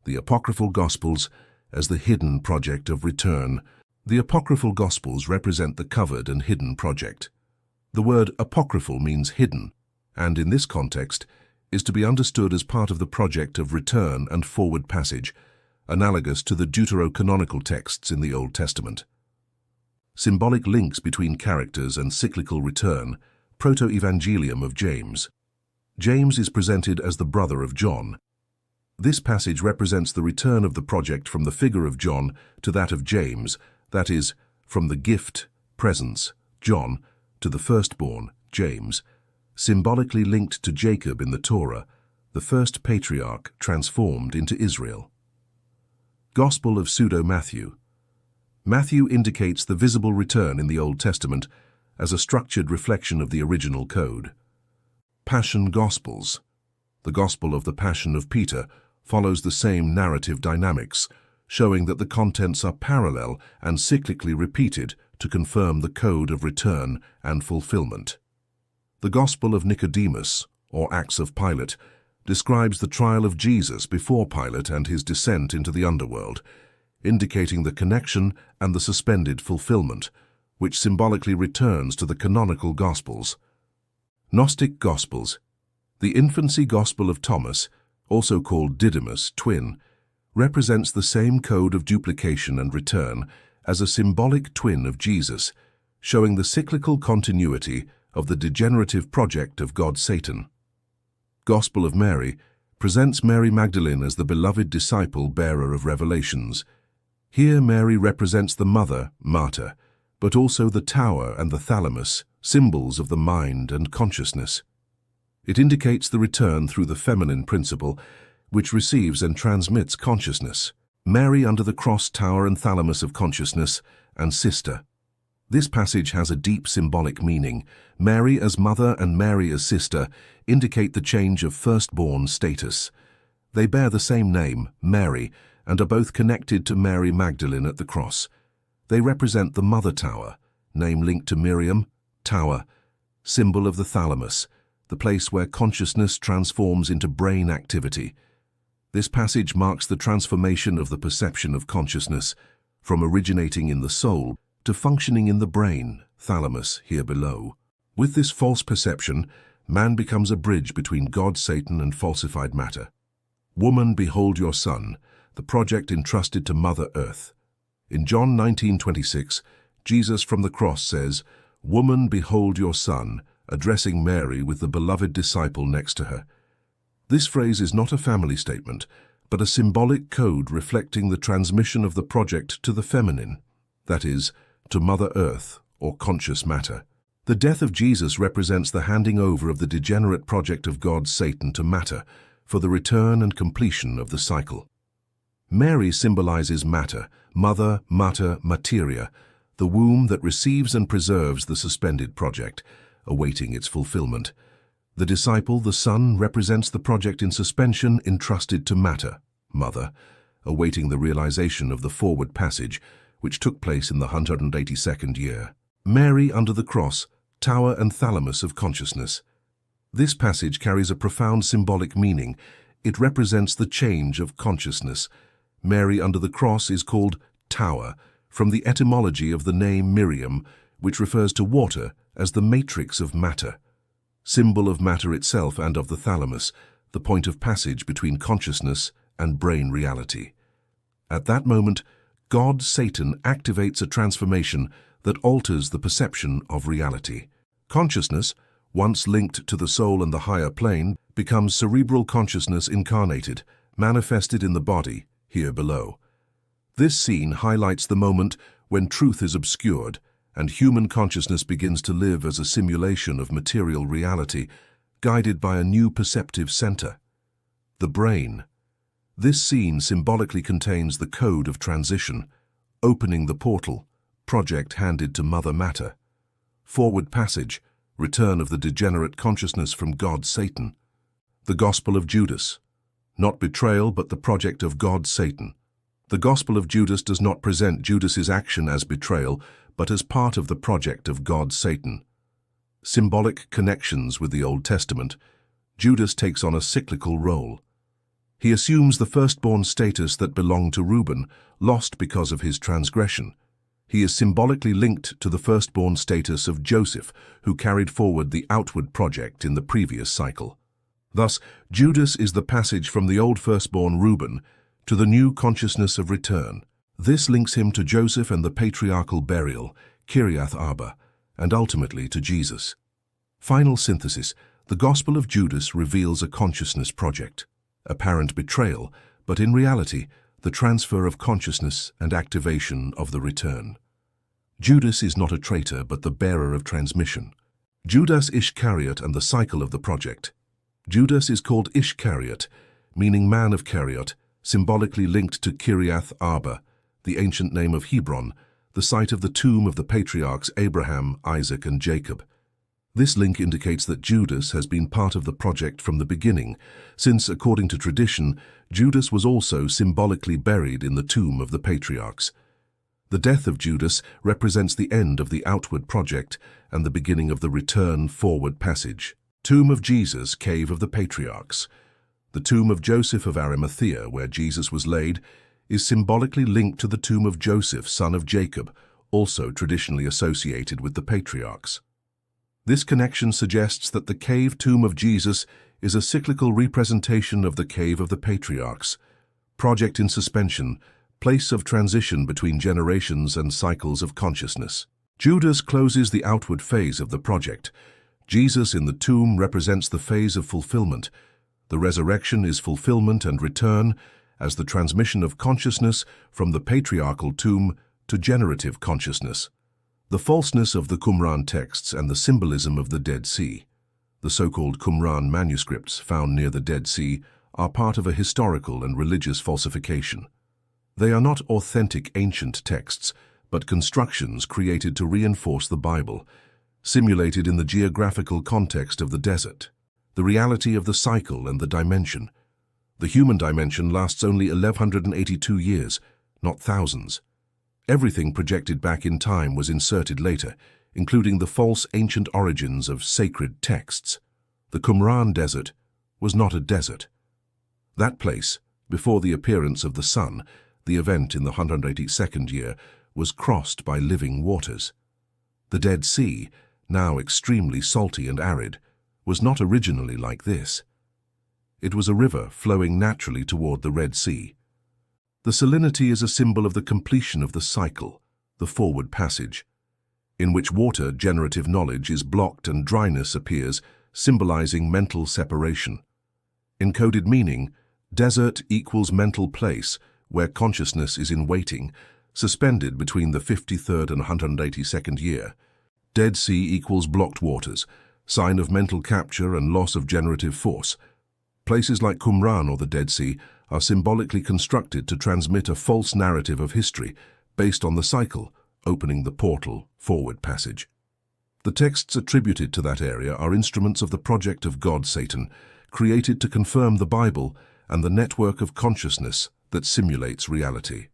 the Apocryphal Gospels as the hidden project of return. The Apocryphal Gospels represent the covered and hidden project. The word apocryphal means hidden, and in this context is to be understood as part of the project of return and forward passage, analogous to the deuterocanonical texts in the Old Testament. Symbolic links between characters and cyclical return. Proto-Evangelium of James. James is presented as the brother of John. This passage represents the return of the project from the figure of John to that of James, that is, from the gift, presence, John, to the firstborn, James, symbolically linked to Jacob in the Torah, the first patriarch transformed into Israel. Gospel of Pseudo-Matthew. Matthew indicates the visible return in the Old Testament as a structured reflection of the original code. Passion Gospels. The Gospel of the Passion of Peter follows the same narrative dynamics, showing that the contents are parallel and cyclically repeated to confirm the code of return and fulfillment. The Gospel of Nicodemus, or Acts of Pilate, describes the trial of Jesus before Pilate and his descent into the underworld, indicating the connection and the suspended fulfillment, which symbolically returns to the canonical Gospels. Gnostic Gospels. The infancy Gospel of Thomas, also called Didymus, twin, represents the same code of duplication and return as a symbolic twin of Jesus, showing the cyclical continuity of the degenerative project of God Satan. Gospel of Mary presents Mary Magdalene as the beloved disciple bearer of revelations. Here Mary represents the mother, martyr, but also the tower and the thalamus, symbols of the mind and consciousness. It indicates the return through the feminine principle, which receives and transmits consciousness. Mary under the cross, tower and thalamus of consciousness, and sister. This passage has a deep symbolic meaning. Mary as mother and Mary as sister indicate the change of firstborn status. They bear the same name, Mary, and are both connected to Mary Magdalene at the cross. They represent the mother tower, name linked to Miriam, tower, symbol of the thalamus, the place where consciousness transforms into brain activity. This passage marks the transformation of the perception of consciousness from originating in the soul to functioning in the brain, thalamus, here below. With this false perception, man becomes a bridge between God, Satan, and falsified matter. Woman, behold your son, the project entrusted to Mother Earth. In John 19:26, Jesus from the cross says, "Woman, behold your son," addressing Mary with the beloved disciple next to her. This phrase is not a family statement, but a symbolic code reflecting the transmission of the project to the feminine, that is, to Mother Earth, or conscious matter. The death of Jesus represents the handing over of the degenerate project of God, Satan, to matter, for the return and completion of the cycle. Mary symbolizes matter, mother, mater, materia, the womb that receives and preserves the suspended project, awaiting its fulfillment. The disciple, the son, represents the project in suspension entrusted to matter, mother, awaiting the realization of the forward passage, which took place in the 182nd year. Mary under the cross, tower and thalamus of consciousness. This passage carries a profound symbolic meaning. It represents the change of consciousness. Mary under the cross is called tower, from the etymology of the name Miriam, which refers to water as the matrix of matter, symbol of matter itself and of the thalamus, the point of passage between consciousness and brain reality. At that moment, God, Satan, activates a transformation that alters the perception of reality. Consciousness, once linked to the soul and the higher plane, becomes cerebral consciousness incarnated, manifested in the body, here below. This scene highlights the moment when truth is obscured and human consciousness begins to live as a simulation of material reality, guided by a new perceptive center, the brain. This scene symbolically contains the code of transition, opening the portal, project handed to Mother Matter, forward passage, return of the degenerate consciousness from God, Satan. The Gospel of Judas, not betrayal but the project of God, Satan. The Gospel of Judas does not present Judas's action as betrayal, but as part of the project of God, Satan. Symbolic connections with the Old Testament. Judas takes on a cyclical role. He assumes the firstborn status that belonged to Reuben, lost because of his transgression. He is symbolically linked to the firstborn status of Joseph, who carried forward the outward project in the previous cycle. Thus, Judas is the passage from the old firstborn Reuben to the new consciousness of return. This links him to Joseph and the patriarchal burial, Kiriath Arba, and ultimately to Jesus. Final synthesis: the Gospel of Judas reveals a consciousness project, apparent betrayal, but in reality, the transfer of consciousness and activation of the return. Judas is not a traitor, but the bearer of transmission. Judas Iscariot and the cycle of the project. Judas is called Iscariot, meaning man of Keriot, symbolically linked to Kiriath Arba, the ancient name of Hebron, the site of the tomb of the patriarchs Abraham, Isaac, and Jacob. This link indicates that Judas has been part of the project from the beginning, since, according to tradition, Judas was also symbolically buried in the tomb of the patriarchs. The death of Judas represents the end of the outward project and the beginning of the return forward passage. Tomb of Jesus, Cave of the Patriarchs. The tomb of Joseph of Arimathea, where Jesus was laid, is symbolically linked to the tomb of Joseph, son of Jacob, also traditionally associated with the patriarchs. This connection suggests that the cave tomb of Jesus is a cyclical representation of the cave of the patriarchs, project in suspension, place of transition between generations and cycles of consciousness. Judas closes the outward phase of the project. Jesus in the tomb represents the phase of fulfillment. The resurrection is fulfillment and return as the transmission of consciousness from the patriarchal tomb to generative consciousness. The falseness of the Qumran texts and the symbolism of the Dead Sea. The so-called Qumran manuscripts found near the Dead Sea are part of a historical and religious falsification. They are not authentic ancient texts, but constructions created to reinforce the Bible, simulated in the geographical context of the desert, the reality of the cycle and the dimension. The human dimension lasts only 1182 years, not thousands. Everything projected back in time was inserted later, including the false ancient origins of sacred texts. The Qumran desert was not a desert. That place, before the appearance of the sun, the event in the 182nd year, was crossed by living waters. The Dead Sea, now extremely salty and arid, was not originally like this. It was a river flowing naturally toward the Red Sea. The salinity is a symbol of the completion of the cycle, the forward passage, in which water generative knowledge is blocked and dryness appears, symbolizing mental separation. Encoded meaning: desert equals mental place, where consciousness is in waiting, suspended between the 53rd and 182nd year. Dead Sea equals blocked waters, sign of mental capture and loss of generative force. Places like Qumran or the Dead Sea are symbolically constructed to transmit a false narrative of history based on the cycle, opening the portal forward passage. The texts attributed to that area are instruments of the project of God Satan, created to confirm the Bible and the network of consciousness that simulates reality.